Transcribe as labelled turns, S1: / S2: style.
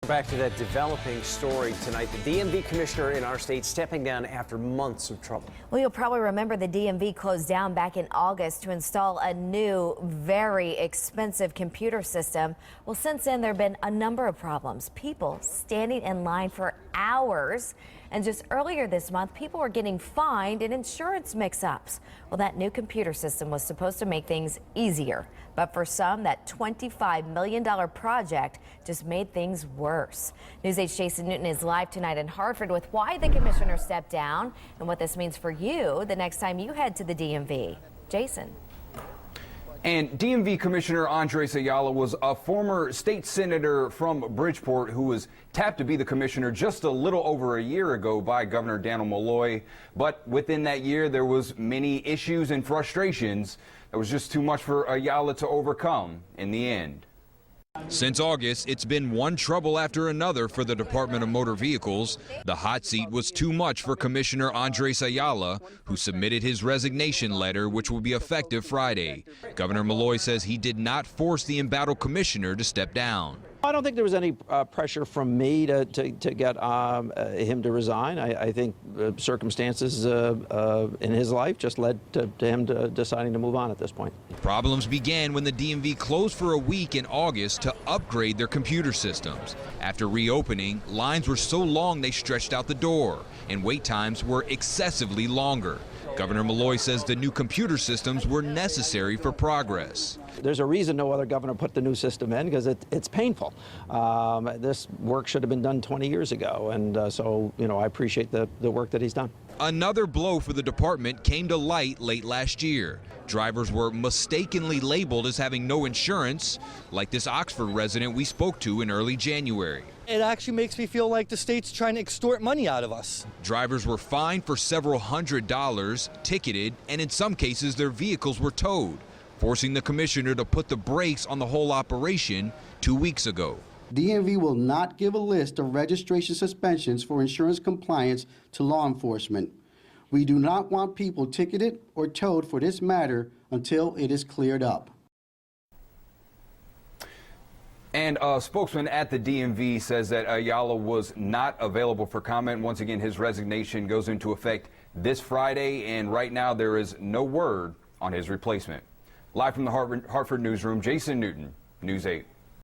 S1: Back to that developing story tonight. The DMV Commissioner in our state stepping down after months of trouble.
S2: Well, you'll probably remember the DMV closed down back in August to install a new, very expensive computer system. Well, since then, there have been a number of problems. People standing in line for hours. And just earlier this month, people were getting fined in insurance mix-ups. Well, that new computer system was supposed to make things easier. But for some, that $25 million project just made things worse. News 8's Jason Newton is live tonight in Hartford with why the commissioner stepped down and what this means for you the next time you head to the DMV. Jason.
S3: And DMV Commissioner Ayala was a former state senator from Bridgeport who was tapped to be the commissioner just a little over a year ago by Governor Malloy. But within that year, there was many issues and frustrations. It was just too much for Ayala to overcome in the end.
S4: Since August, it's been one trouble after another for the Department of Motor Vehicles. The hot seat was too much for Commissioner Ayala, who submitted his resignation letter, which will be effective Friday. Governor Malloy says he did not force the embattled commissioner to step down.
S5: I don't think there was any pressure from me to get him to resign. I think circumstances in his life just led to him deciding to move on at this point.
S4: Problems began when the DMV closed for a week in August to upgrade their computer systems. After reopening, lines were so long they stretched out the door, and wait times were excessively longer. Governor Malloy says the new computer systems were necessary for progress.
S5: There's a reason no other governor put the new system in, because it's painful. This work should have been done 20 years ago, and so, I appreciate the work that he's done.
S4: Another blow for the department came to light late last year. Drivers were mistakenly labeled as having no insurance, like this Oxford resident we spoke to in early January.
S6: It actually makes me feel like the state's trying to extort money out of us.
S4: Drivers were fined for several $100s, ticketed, and in some cases their vehicles were towed, forcing the commissioner to put the brakes on the whole operation 2 weeks ago.
S7: DMV will not give a list of registration suspensions for insurance compliance to law enforcement. We do not want people ticketed or towed for this matter until it is cleared up.
S3: And a spokesman at the DMV says that Ayala was not available for comment. Once again, his resignation goes into effect this Friday, and right now there is no word on his replacement. Live from the Hartford newsroom, Jason Newton, News 8.